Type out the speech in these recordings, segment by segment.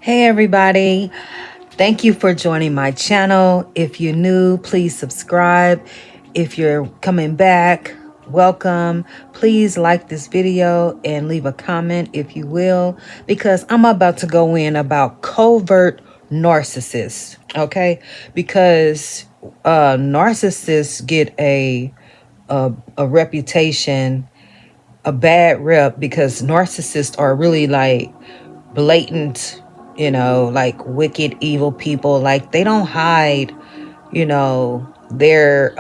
Hey everybody, thank you for joining my channel. If you're new, please subscribe. If you're coming back, welcome. Please like this video and leave a comment if you will, because I'm about to go in about covert narcissists, okay? Because narcissists get a reputation, a bad rep, because narcissists are really like blatant, like wicked, evil people. Like they don't hide, their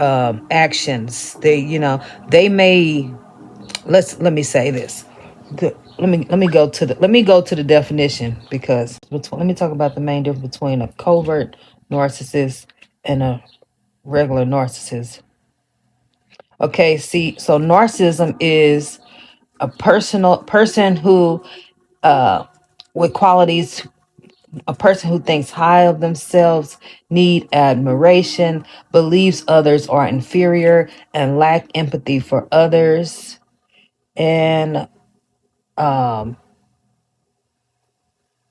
actions. They may let me say this. Let me go to the definition, because let me talk about the main difference between a covert narcissist and a regular narcissist. Okay, see, so narcissism is a person who with qualities, a person who thinks high of themselves, need admiration, believes others are inferior, and lack empathy for others. And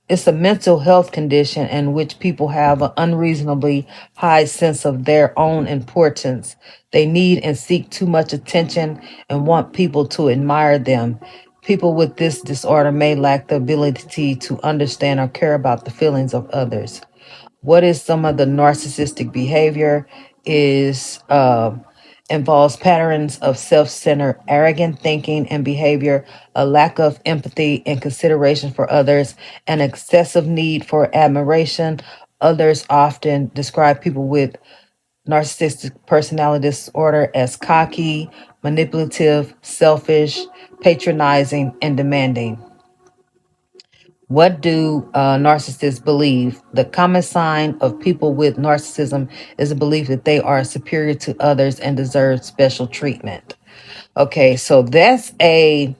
it's a mental health condition in which people have an unreasonably high sense of their own importance. They need and seek too much attention and want people to admire them. People with this disorder may lack the ability to understand or care about the feelings of others. What is some of the narcissistic behavior is involves patterns of self-centered, arrogant thinking and behavior, a lack of empathy and consideration for others, an excessive need for admiration. Others often describe people with narcissistic personality disorder as cocky, manipulative, selfish, patronizing, and demanding. What do narcissists believe? The common sign of people with narcissism is a belief that they are superior to others and deserve special treatment. Okay, so that's the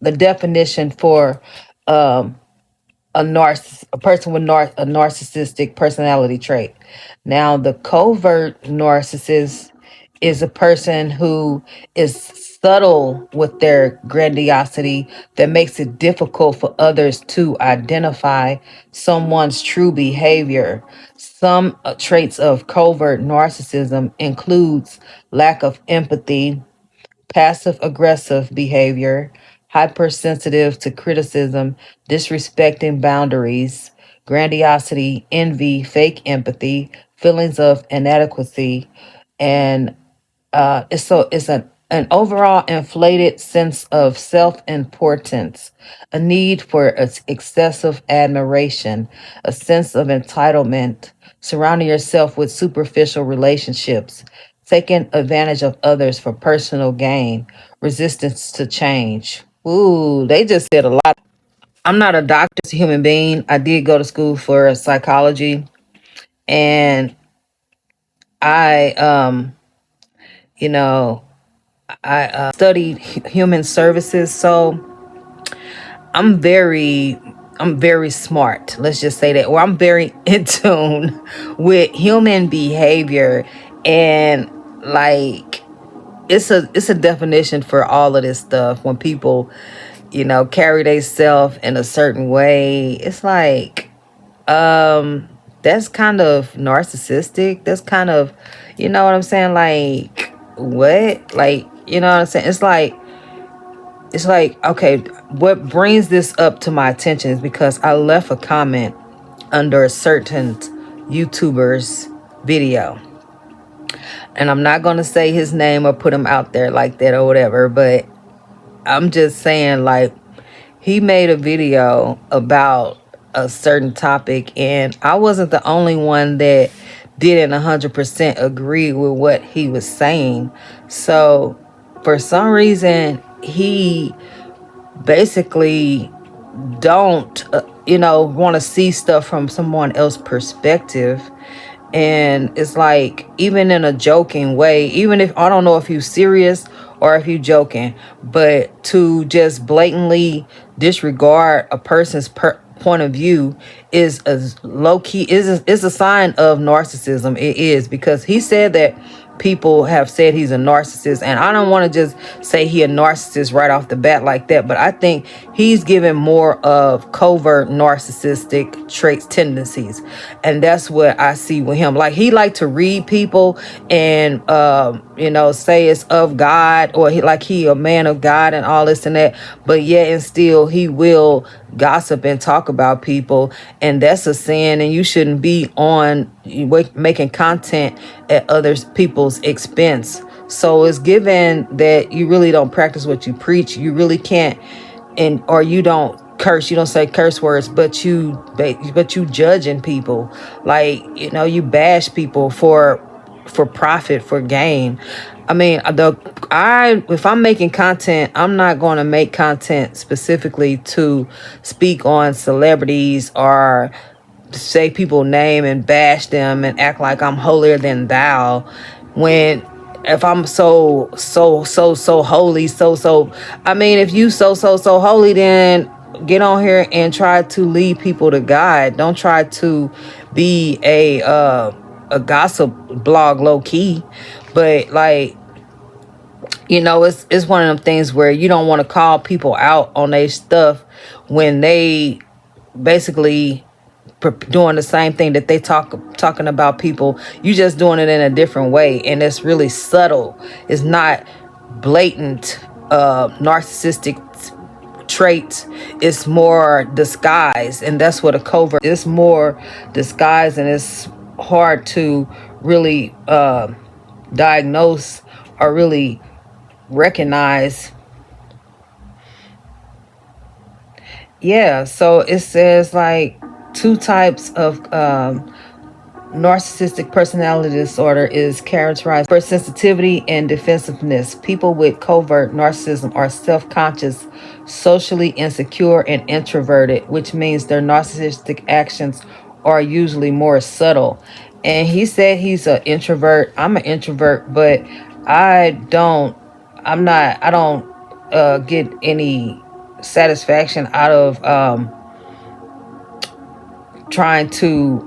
definition for um, a person with a narcissistic personality trait. Now, the covert narcissist is a person who is subtle with their grandiosity that makes it difficult for others to identify someone's true behavior. Some traits of covert narcissism includes lack of empathy, passive aggressive behavior, hypersensitive to criticism, disrespecting boundaries, grandiosity, envy, fake empathy, feelings of inadequacy, and it's an overall inflated sense of self-importance, a need for excessive admiration, a sense of entitlement, surrounding yourself with superficial relationships, taking advantage of others for personal gain, resistance to change. Ooh, they just said a lot. I'm not a doctor, a human being. I did go to school for psychology, and I you know I studied human services, so I'm very I'm very smart. Let's just say that. Or I'm very in tune with human behavior, and like it's a definition for all of this stuff. When people, carry themselves in a certain way, it's like that's kind of narcissistic. That's kind of, you know what I'm saying? Like what? Like, you know what I'm saying? It's like, okay, what brings this up to my attention is because I left a comment under a certain YouTuber's video. And I'm not going to say his name or put him out there like that or whatever, but I'm just saying, like, he made a video about a certain topic, and I wasn't the only one that didn't 100% agree with what he was saying. So for some reason, he basically don't want to see stuff from someone else's perspective. And it's like, even in a joking way, even if I don't know if you're serious or if you're joking, but to just blatantly disregard a person's point of view is a low key, is a sign of narcissism. It is, because he said that people have said he's a narcissist, and I don't want to just say he a narcissist right off the bat like that, but I think he's given more of covert narcissistic traits, tendencies, and that's what I see with him. Like, he like to read people and say it's of God, or he a man of God and all this and that, but yet and still he will gossip and talk about people, and that's a sin, and you shouldn't be on making content at other people's expense. So it's given that you really don't practice what you preach. You really can't, or you don't curse. You don't say curse words, but you judging people. Like, you bash people for profit, for gain. I mean, if I'm making content, I'm not going to make content specifically to speak on celebrities or say people's name and bash them and act like I'm holier than thou. When if I'm so holy, I mean, if you so holy, then get on here and try to lead people to God. Don't try to be a gossip blog low key. But like, it's one of them things where you don't want to call people out on their stuff when they basically doing the same thing that they talking about people. You just doing it in a different way, and it's really subtle. It's not blatant narcissistic traits. It's more disguised, and that's what a covert. It's more disguised, and it's hard to really diagnose or really recognize. Yeah, so it says like two types of narcissistic personality disorder is characterized by sensitivity and defensiveness. People with covert narcissism are self-conscious, socially insecure, and introverted, which means their narcissistic actions are usually more subtle. And he said he's an introvert. I'm an introvert, but I don't get any satisfaction out of trying to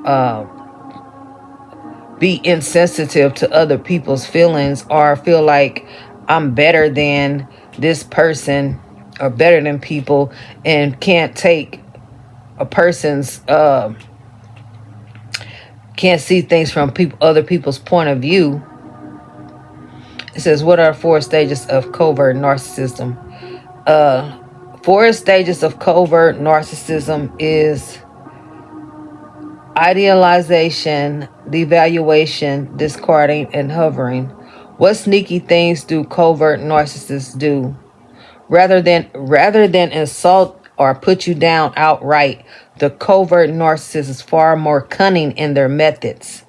be insensitive to other people's feelings, or feel like I'm better than this person or better than people, and can't take a person's can't see things from other people's point of view. It says, what are 4 stages of covert narcissism? 4 stages of covert narcissism is idealization, devaluation, discarding, and hovering. What sneaky things do covert narcissists do? Rather than insult or put you down outright, the covert narcissist is far more cunning in their methods.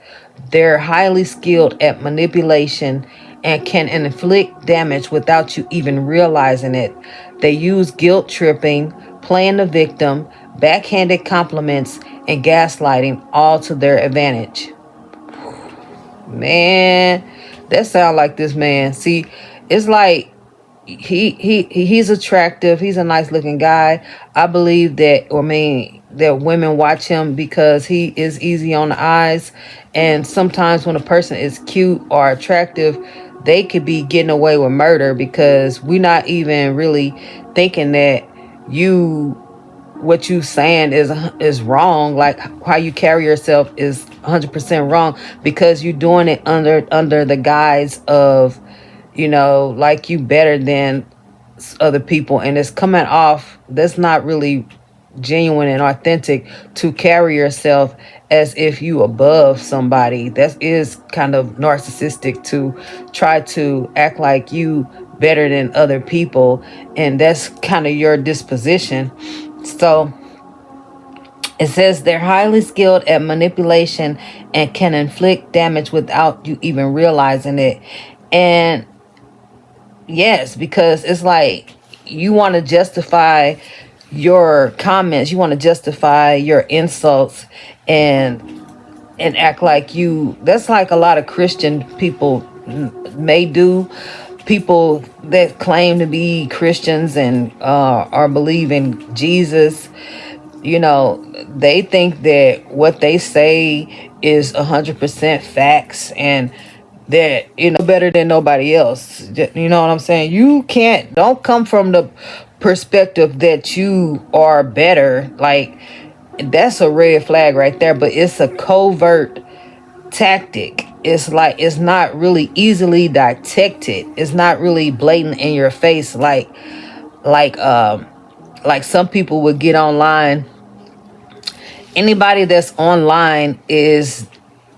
They're highly skilled at manipulation and can inflict damage without you even realizing it. They use guilt tripping, playing the victim, backhanded compliments, and gaslighting, all to their advantage. Man, that sounds like this man. See, it's like he's attractive. He's a nice looking guy. I believe that women watch him because he is easy on the eyes. And sometimes when a person is cute or attractive, they could be getting away with murder, because we're not even really thinking that what you saying is wrong. Like, how you carry yourself is 100% wrong, because you're doing it under the guise of, like you better than other people, and it's coming off that's not really genuine and authentic to carry yourself as if you above somebody. That is kind of narcissistic, to try to act like you better than other people, and that's kind of your disposition. So it says they're highly skilled at manipulation and can inflict damage without you even realizing it. And yes, because it's like you want to justify your comments, you want to justify your insults, and act like that's like a lot of Christian people may do. People that claim to be Christians and are believe in Jesus, they think that what they say is 100% facts, and that better than nobody else. You know what I'm saying? You don't come from the perspective that you are better. Like, that's a red flag right there. But it's a covert tactic. It's like, it's not really easily detected. It's not really blatant in your face like like some people would get online. Anybody that's online is,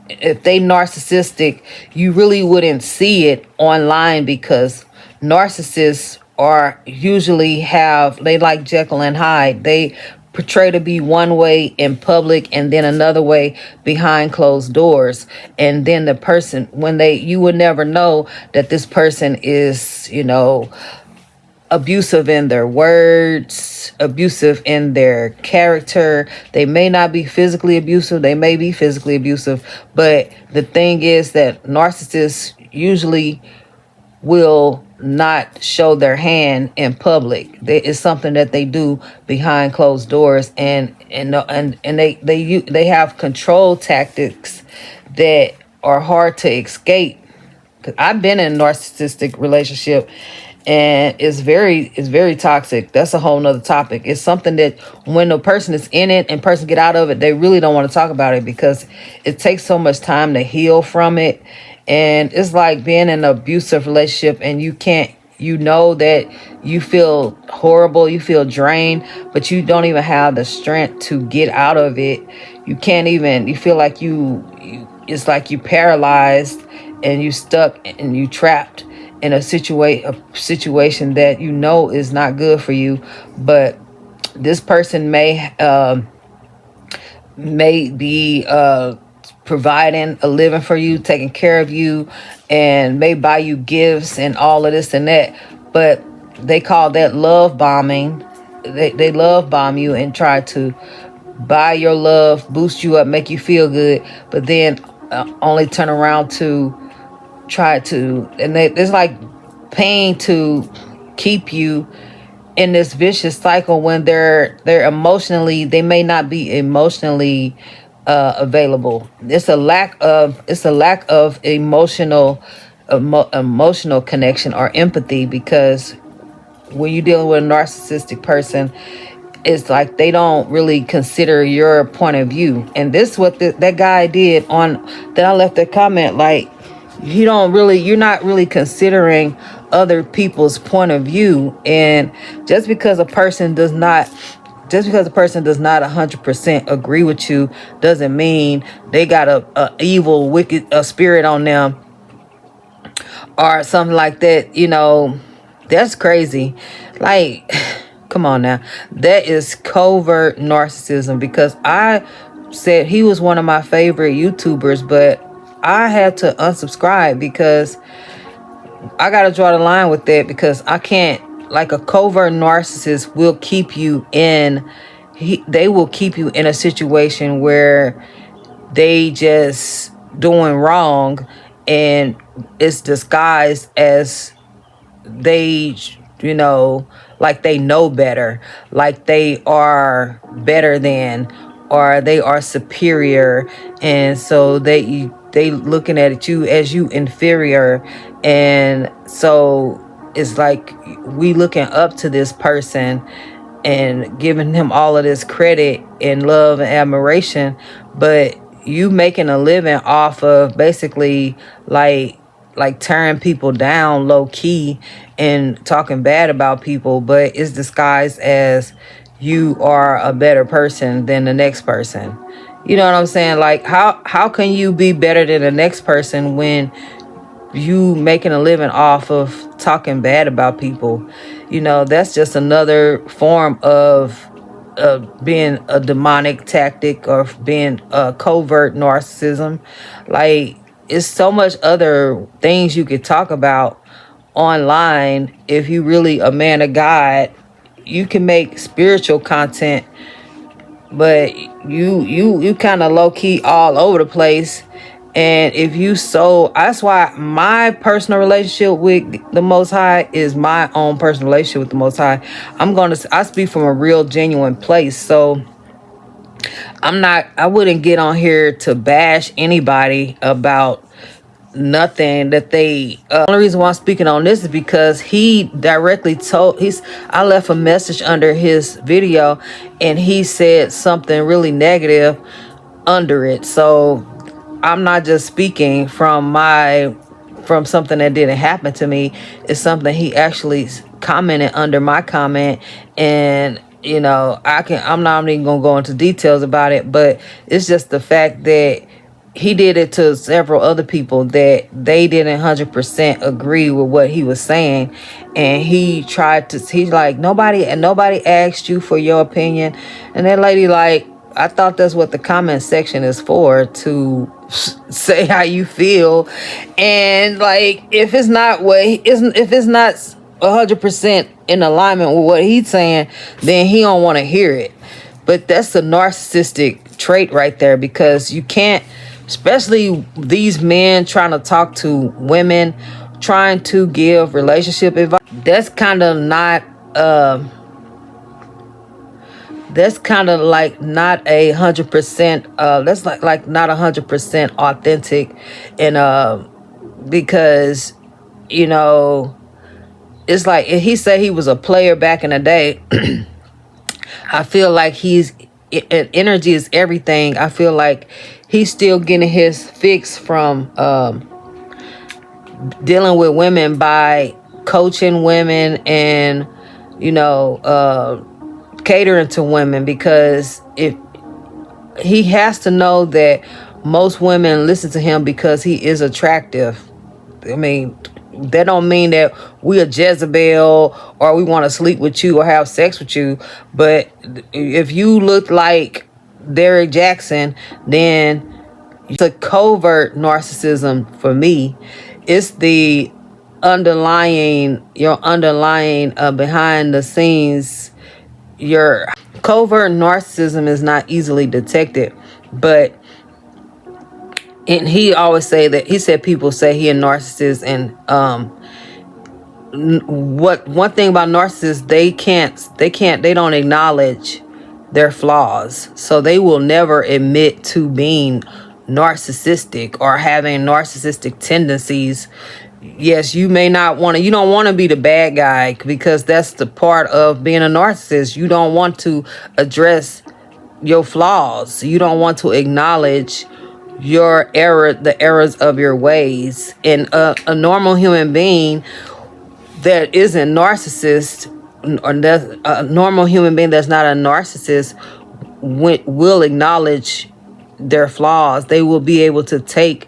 if they narcissistic, you really wouldn't see it online, because narcissists are usually they like Jekyll and Hyde. They portray to be one way in public and then another way behind closed doors. And then the person, you would never know that this person is, abusive in their words, abusive in their character. They may not be physically abusive, they may be physically abusive, but the thing is that narcissists usually will not show their hand in public. It's something that they do behind closed doors, and they have control tactics that are hard to escape. I've been in a narcissistic relationship, and it's very toxic. That's a whole nother topic. It's something that when the person is in it and person get out of it, they really don't want to talk about it, because it takes so much time to heal from it. And it's like being in an abusive relationship, and you know that you feel horrible, you feel drained, but you don't even have the strength to get out of it. You feel like it's like you paralyzed, and you stuck, and you trapped in a situation that is not good for you. But this person may be providing a living for you, taking care of you, and may buy you gifts and all of this and that. But they call that love bombing. They love bomb you and try to buy your love, boost you up, make you feel good, but then only turn around to try to, and it's like paying to keep you in this vicious cycle, when they may not be emotionally available. It's a lack of emotional connection or empathy, because when you're dealing with a narcissistic person, it's like they don't really consider your point of view. And this is what that guy did on that I left a comment, like, you're not really considering other people's point of view. And just because a person does not 100% agree with you, doesn't mean they got a evil, wicked spirit on them or something like that. That's crazy. Like, come on now. That is covert narcissism, because I said he was one of my favorite YouTubers, but I had to unsubscribe, because I got to draw the line with that, because I can't, like, a covert narcissist will keep you they will keep you in a situation where they just doing wrong, and it's disguised as they, you know, like they know better, like they are better than, or they are superior, and so they looking at you as you inferior. And so it's like we looking up to this person and giving him all of this credit and love and admiration, but you making a living off of basically like tearing people down low key and talking bad about people, but it's disguised as you are a better person than the next person. You know what I'm saying? Like, how can you be better than the next person when you making a living off of talking bad about people? That's just another form of being a demonic tactic, or being a covert narcissism. Like, it's so much other things you could talk about online. If you really a man of God, you can make spiritual content, but you kind of low key all over the place. And if you that's why my personal relationship with the Most High is my own personal relationship with the Most High. I speak from a real genuine place. So I wouldn't get on here to bash anybody about nothing that they only reason why I'm speaking on this is because he directly told I left a message under his video and he said something really negative under it. So I'm not just speaking from something that didn't happen to me. It's something he actually commented under my comment. And I'm not even gonna go into details about it, but it's just the fact that he did it to several other people that they didn't 100% agree with what he was saying. And he's like, nobody asked you for your opinion. And that lady, like, I thought that's what the comment section is for, to say how you feel. And like, if it's not 100% in alignment with what he's saying, then he don't want to hear it. But that's a narcissistic trait right there, because you can't, especially these men trying to talk to women, trying to give relationship advice. That's kind of not like not 100%. That's like not 100% authentic, and because it's like, he said he was a player back in the day. I feel like energy is everything. I feel like he's still getting his fix from dealing with women by coaching women and catering to women, because if he has to know that most women listen to him because he is attractive. I mean, that don't mean that we a Jezebel or we want to sleep with you or have sex with you. But if you look like Derek Jackson, then it's a covert narcissism for me. It's the underlying behind the scenes. Your covert narcissism is not easily detected, but he always say that, he said people say he a narcissist, and one thing about narcissists, they don't acknowledge their flaws, so they will never admit to being narcissistic or having narcissistic tendencies. Yes, you don't want to be the bad guy, because that's the part of being a narcissist. You don't want to address your flaws. You don't want to acknowledge the errors of your ways. And a normal human being that isn't narcissist, or a normal human being that's not a narcissist, will acknowledge their flaws. They will be able to take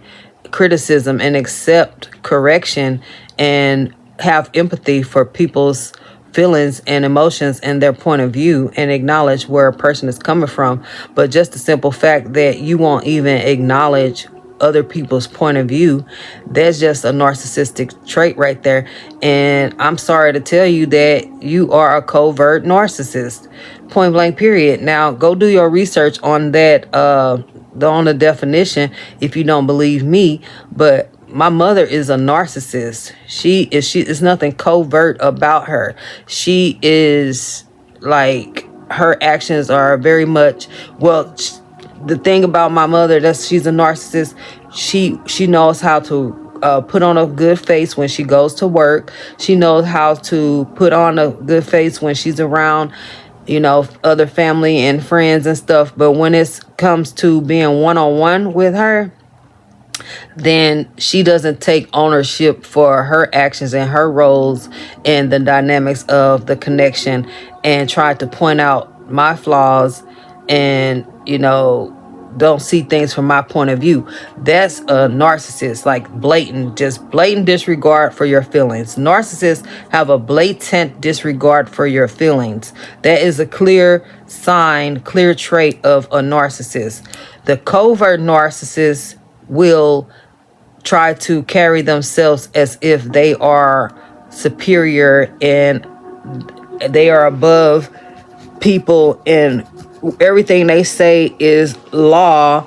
criticism and accept correction and have empathy for people's feelings and emotions and their point of view, and acknowledge where a person is coming from. But just the simple fact that you won't even acknowledge other people's point of view, that's just a narcissistic trait right there. And I'm sorry to tell you that you are a covert narcissist, point blank period. Now go do your research on that, on the definition, if you don't believe me. But my mother is a narcissist. She is nothing covert about her. She is like, her actions are very much, the thing about my mother, that she's a narcissist. She knows how to put on a good face when she goes to work. She knows how to put on a good face when she's around other family and friends and stuff. But when it comes to being one-on-one with her, then she doesn't take ownership for her actions and her roles and the dynamics of the connection, and try to point out my flaws and don't see things from my point of view. That's a narcissist, like blatant disregard for your feelings. Narcissists have a blatant disregard for your feelings. That is a clear trait of a narcissist. The covert narcissist will try to carry themselves as if they are superior and they are above people, and everything they say is law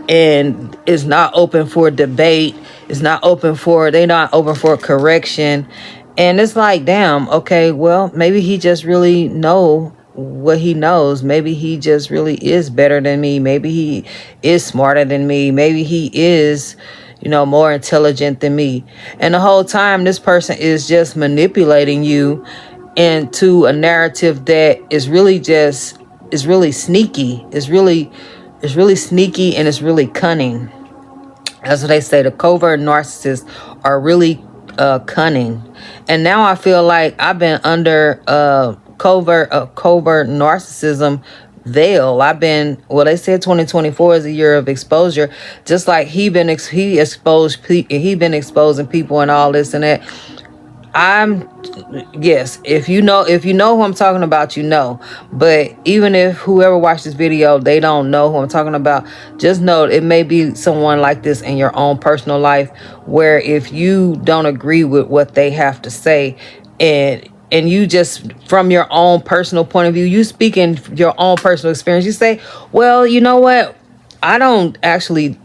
and is not open for debate. They're not open for correction. And it's like, damn, okay, well, maybe he just really know what he knows. Maybe he just really is better than me. Maybe he is smarter than me. Maybe he is, more intelligent than me. And the whole time, this person is just manipulating you into a narrative that is really sneaky. It's really sneaky, and it's really cunning. That's what they say. The covert narcissists are really cunning. And now I feel like I've been under covert narcissism veil. They said 2024 is a year of exposure. Just like he been exposing people and all this and that. I'm yes, if you know who I'm talking about, but even if whoever watched this video, they don't know who I'm talking about, just know it may be someone like this in your own personal life, where if you don't agree with what they have to say, and you just, from your own personal point of view, you speak in your own personal experience, you say, well, you know what, I don't actually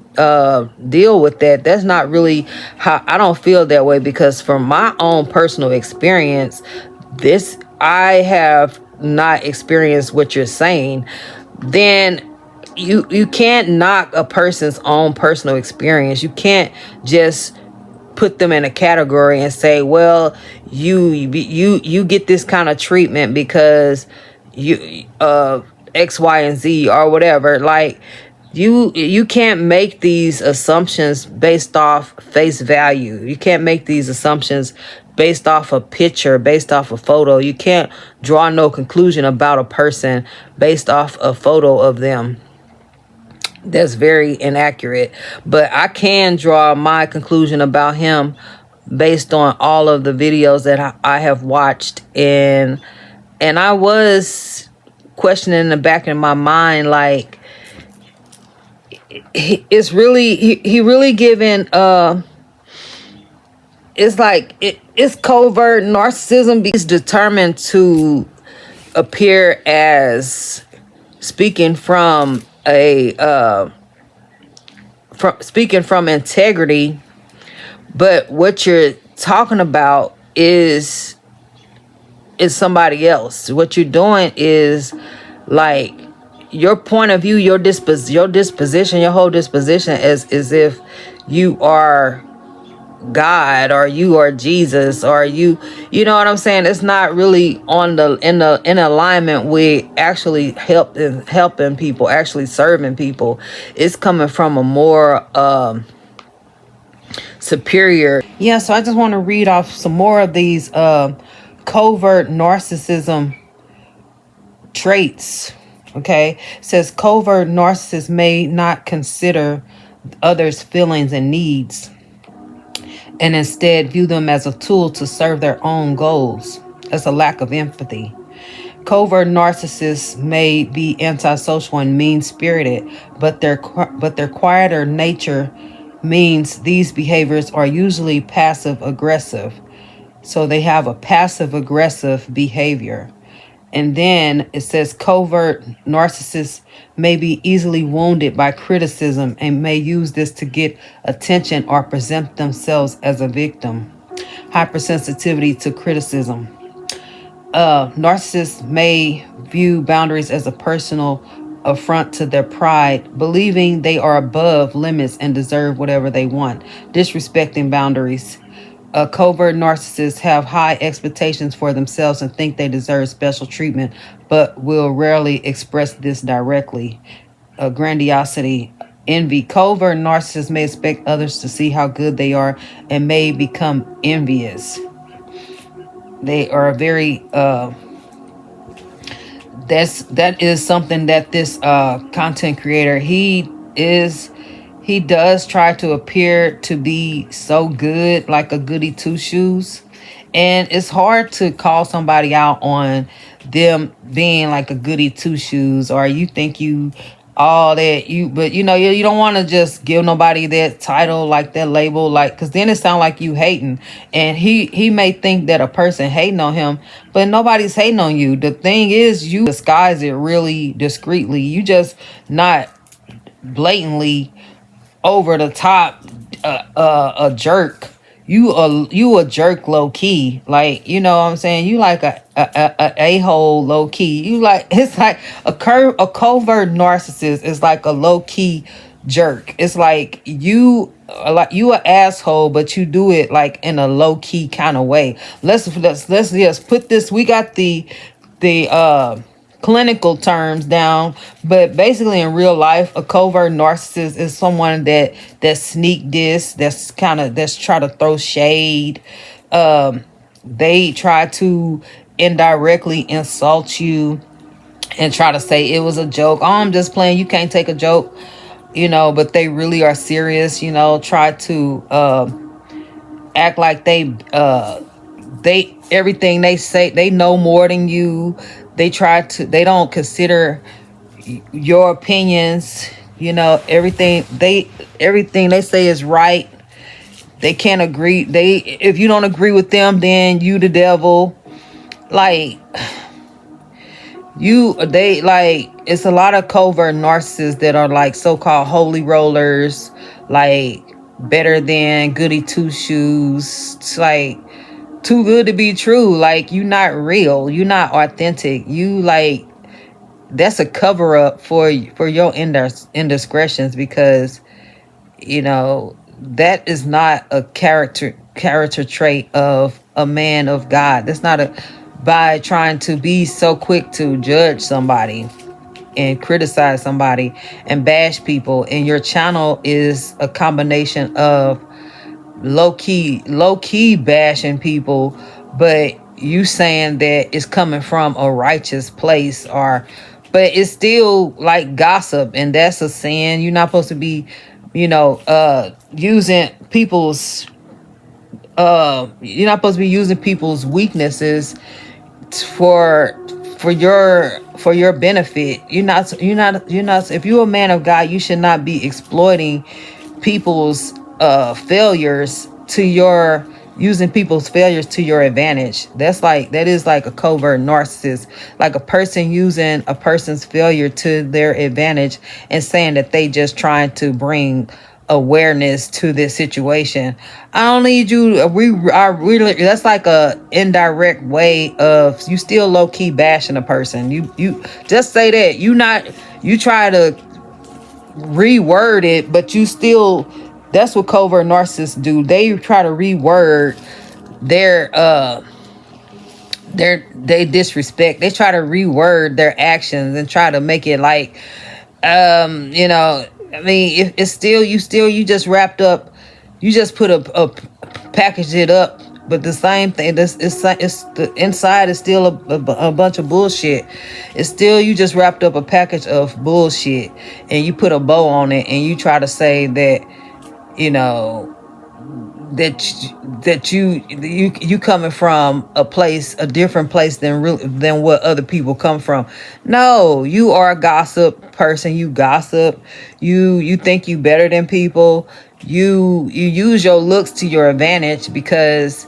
deal with that. That's not really how I don't feel that way, because from my own personal experience, I have not experienced what you're saying. Then you can't knock a person's own personal experience. You can't just put them in a category and say, well, you get this kind of treatment because you X, Y, and Z or whatever. Like, you can't make these assumptions based off face value. You can't make these assumptions based off a picture, based off a photo. You can't draw no conclusion about a person based off a photo of them. That's very inaccurate. But I can draw my conclusion about him based on all of the videos that I have watched, and I was questioning in the back of my mind, like, he really giving it's like it's covert narcissism, because he's determined to appear as speaking from speaking from integrity, but what you're talking about is somebody else. What you're doing is, like, your point of view, your disposition, your whole disposition, as if you are God, or you are Jesus, or you know what I'm saying. It's not really in alignment with actually helping people, actually serving people. It's coming from a more superior. Yeah, so I just want to read off some more of these covert narcissism traits. Okay, it says covert narcissists may not consider others' feelings and needs, and instead view them as a tool to serve their own goals. That's a lack of empathy. Covert narcissists may be antisocial and mean-spirited, but their quieter nature means these behaviors are usually passive-aggressive. So they have a passive-aggressive behavior. And then it says covert narcissists may be easily wounded by criticism and may use this to get attention or present themselves as a victim. Hypersensitivity to criticism. Narcissists may view boundaries as a personal affront to their pride, believing they are above limits and deserve whatever they want. Disrespecting boundaries. Covert narcissists have high expectations for themselves and think they deserve special treatment, but will rarely express this directly. Grandiosity. Envy. Covert narcissists may expect others to see how good they are and may become envious. They are very that is something that this content creator, he does try to appear to be so good, like a goody two shoes, and it's hard to call somebody out on them being like a goody two shoes, or you think you all that but you don't want to just give nobody that title, like that label, like, because then it sounds like you hating, and he may think that a person hating on him, but nobody's hating on you. The thing is, you disguise it really discreetly. You just not blatantly over the top a jerk. You a jerk low key, like, you know what I'm saying, you like a hole low key. You like, it's like a covert narcissist is like a low key jerk. It's like you an asshole, but you do it like in a low key kind of way. Let's just put this. We got the clinical terms down, but basically in real life, a covert narcissist is someone that sneak this, that's try to throw shade. They try to indirectly insult you and try to say it was a joke. Oh, I'm just playing. You can't take a joke, but they really are serious. Try to act like they everything they say they know more than you. They don't consider your opinions. Everything they say is right. They can't agree. If you don't agree with them, then you the devil. Like it's a lot of covert narcissists that are like so-called holy rollers, like better than goody two shoes. It's like too good to be true. Like, you not real, you not authentic, you like that's a cover up for your indiscretions, because that is not a character trait of a man of God. That's not a by trying to be so quick to judge somebody and criticize somebody and bash people, and your channel is a combination of low key bashing people, but you saying that it's coming from a righteous place, or but it's still like gossip, and that's a sin. You're not supposed to be using people's you're not supposed to be using people's weaknesses for your benefit. You're not if you're a man of God, you should not be exploiting people's failures to your using people's failures to your advantage. That is like a covert narcissist, like a person using a person's failure to their advantage and saying that they just trying to bring awareness to this situation. I don't need you. That's like a indirect way of you still low key bashing a person. You just say that you try to reword it, but you still, that's what covert narcissists do. They try to reword they disrespect. They try to reword their actions and try to make it like I mean, if it's still you just wrapped up, you just put a package it up, but the same thing. It's the inside is still a bunch of bullshit. It's still you just wrapped up a package of bullshit, and you put a bow on it, and you try to say that you know that you coming from a different place than what other people come from. No, you are a gossip person. You gossip. You think you better than people. You use your looks to your advantage, because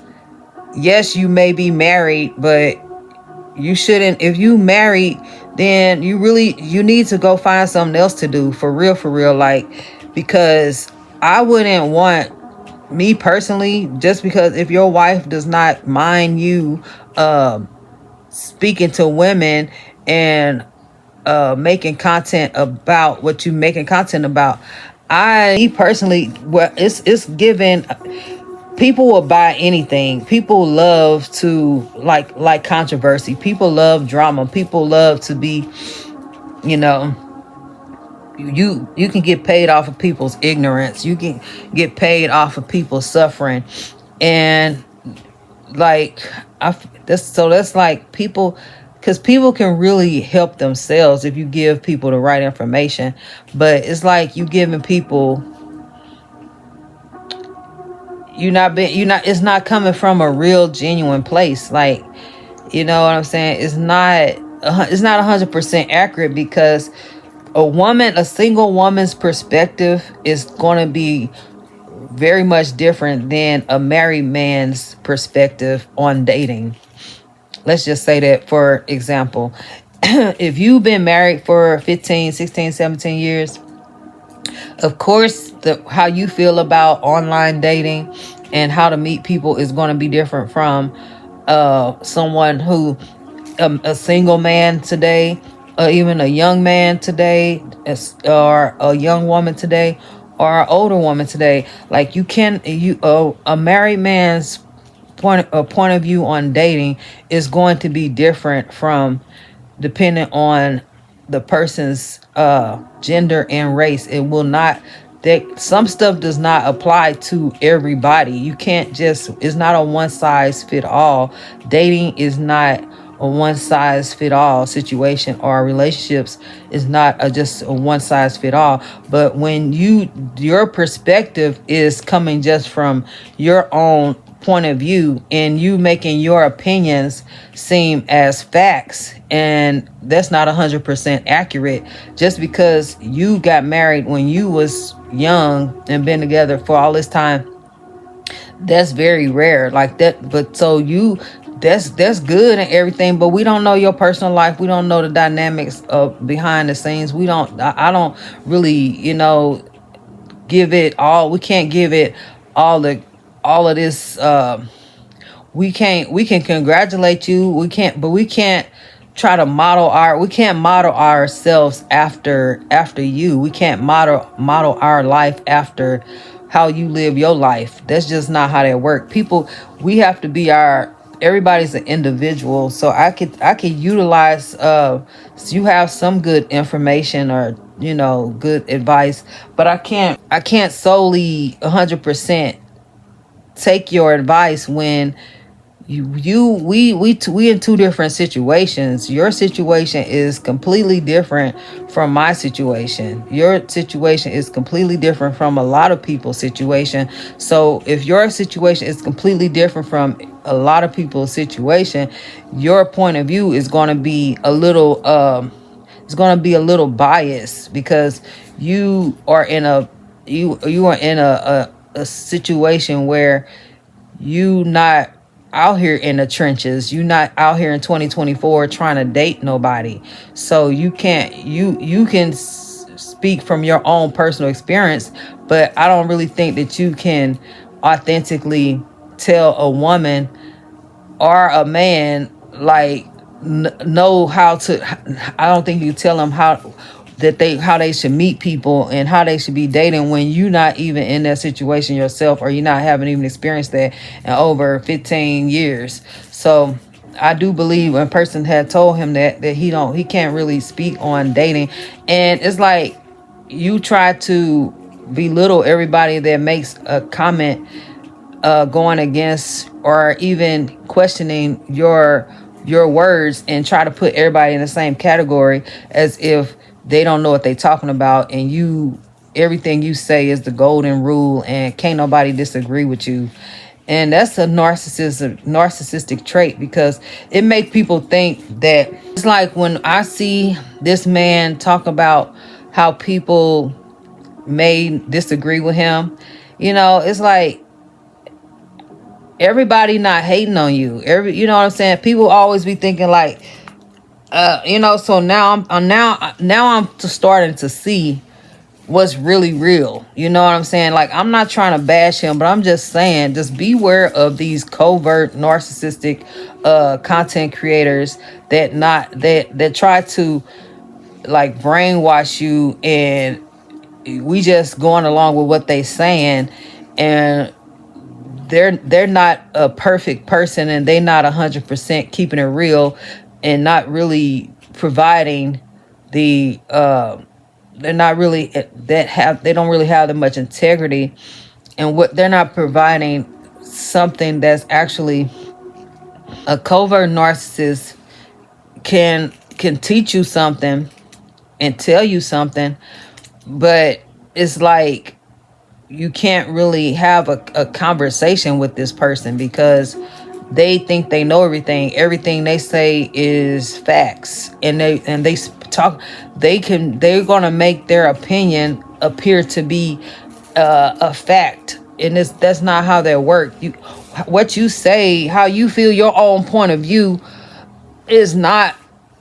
yes, you may be married, but you shouldn't. If you married, then you need to go find something else to do, for real, like, because I wouldn't want, me personally, just because if your wife does not mind you speaking to women and making content about what you making content about, me personally, well, it's given. People will buy anything. People love to like controversy. People love drama. People love to be, you know, you can get paid off of people's ignorance. You can get paid off of people's suffering, and like that's like people, because people can really help themselves if you give people the right information. But it's like you giving people, it's not coming from a real genuine place. Like, you know what I'm saying? It's not 100% accurate, because a single woman's perspective is going to be very much different than a married man's perspective on dating. Let's just say that, for example, if you've been married for 15, 16, 17 years, of course, how you feel about online dating and how to meet people is going to be different from someone who, a single man today, even a young man today, or a young woman today, or an older woman today. Like you can you a married man's point of view on dating is going to be different from, depending on the person's gender and race. It will not, that some stuff does not apply to everybody. You can't just, it's not a one size fit all. Dating is not a one size fit all situation, or relationships is not just a one size fit all. But when your perspective is coming just from your own point of view, and you making your opinions seem as facts, and that's not 100% accurate. Just because you got married when you was young and been together for all this time, that's very rare like that. But so you, that's good and everything, but we don't know your personal life. We don't know the dynamics of behind the scenes. We don't, I don't really, give it all. We can't give it all of this. We can congratulate you. We can't try to we can't model ourselves after you. We can't model our life after how you live your life. That's just not how that works. People, we have to be everybody's an individual. So I could utilize so you have some good information, or good advice, but I can't solely 100% take your advice when we in two different situations. Your situation is completely different from my situation. Your situation is completely different from a lot of people's situation. So if your situation is completely different from a lot of people's situation, your point of view is going to be a little biased, because you are in a situation where you not out here in the trenches. You not out here in 2024 trying to date nobody. So you can't, you can speak from your own personal experience, but I don't really think that you can authentically tell a woman or a man, like, know how to. I don't think you tell them how they should meet people and how they should be dating, when you not even in that situation yourself, or you not haven't even experienced that in over 15 years. So I do believe when a person had told him that he can't really speak on dating. And it's like, you try to belittle everybody that makes a comment going against or even questioning your words, and try to put everybody in the same category as if they don't know what they're talking about, and everything you say is the golden rule and can't nobody disagree with you. And that's a narcissistic trait, because it makes people think that, it's like when I see this man talk about how people may disagree with him, it's like, everybody not hating on you. You know what I'm saying? People always be thinking like, so now I'm starting to see what's really real. You know what I'm saying? Like, I'm not trying to bash him, but I'm just saying, just beware of these covert narcissistic content creators that try to, like, brainwash you, and we just going along with what they saying, and they're not a perfect person, and they not 100% keeping it real, and not really providing the they're not really they don't really have that much integrity, and what they're not providing something that's actually. A covert narcissist can teach you something and tell you something, but it's like, you can't really have a conversation with this person, because they think they know everything they say is facts, and they talk, they're gonna make their opinion appear to be a fact, and that's not how they work. What you say, how you feel, your own point of view is not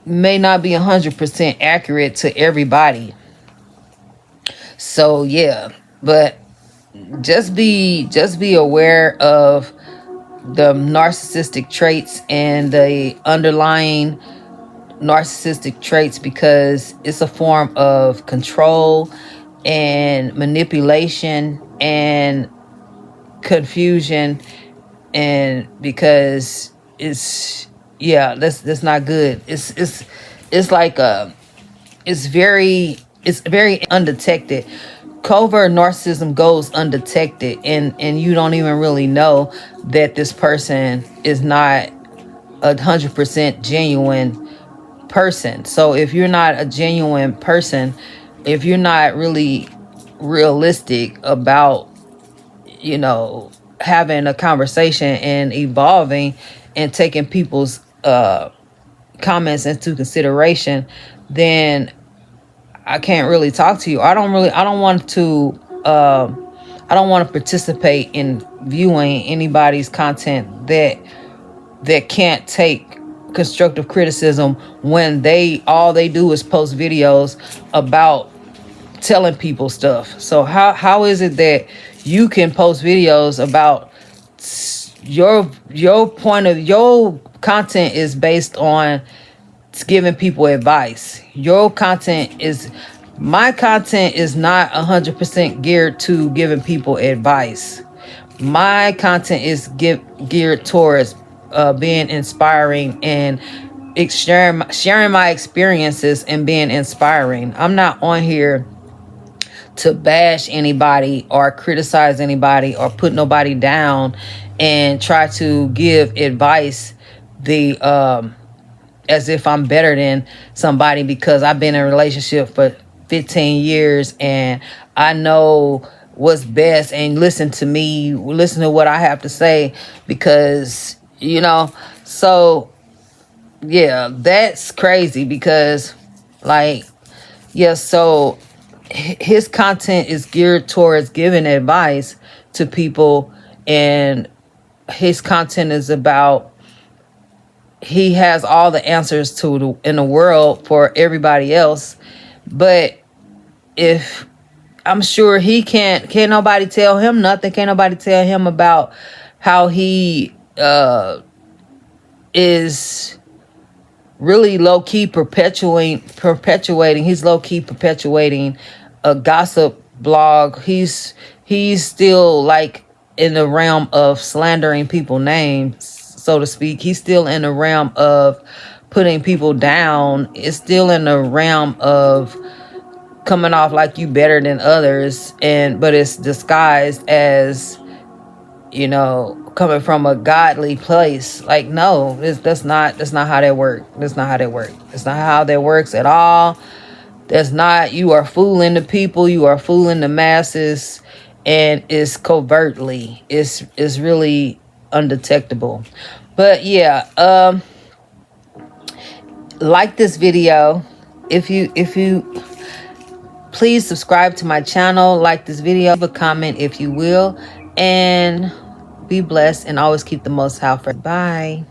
may not be 100% accurate to everybody. So yeah, but just be aware of the narcissistic traits and the underlying narcissistic traits because it's a form of control and manipulation and confusion, and because it's, yeah, that's not good. It's like it's very undetected. Covert narcissism goes undetected, and you don't even really know that this person is not 100% genuine person. So if you're not a genuine person, if you're not really realistic about, you know, having a conversation and evolving and taking people's comments into consideration, then I can't really talk to you. I don't want to I don't want to participate in viewing anybody's content that can't take constructive criticism when all they do is post videos about telling people stuff. So how is it that you can post videos about your content is based on giving people advice. My content is not 100% geared to giving people advice. My content is geared towards being inspiring and sharing my experiences and being inspiring. I'm not on here to bash anybody or criticize anybody or put nobody down and try to give advice the as if I'm better than somebody because I've been in a relationship for 15 years and I know what's best, and listen to what I have to say, because, you know, so yeah, that's crazy because, like, yeah, so his content is geared towards giving advice to people, and his content is about, he has all the answers in the world for everybody else. But if, I'm sure he can't nobody tell him nothing. Can't nobody tell him about how he is really low-key perpetuating he's low-key perpetuating a gossip blog. He's still, like, in the realm of slandering people's names, so to speak. He's still in the realm of putting people down. It's still in the realm of coming off like you better than others, but it's disguised as, you know, coming from a godly place. Like, no, that's not how that works. That's not how that works. It's not how that works at all. That's not, you are fooling the people, you are fooling the masses, and it's covertly. It's really undetectable. But yeah, like this video. If you please subscribe to my channel, like this video, leave a comment if you will, and be blessed, and always keep the Most High first. Bye.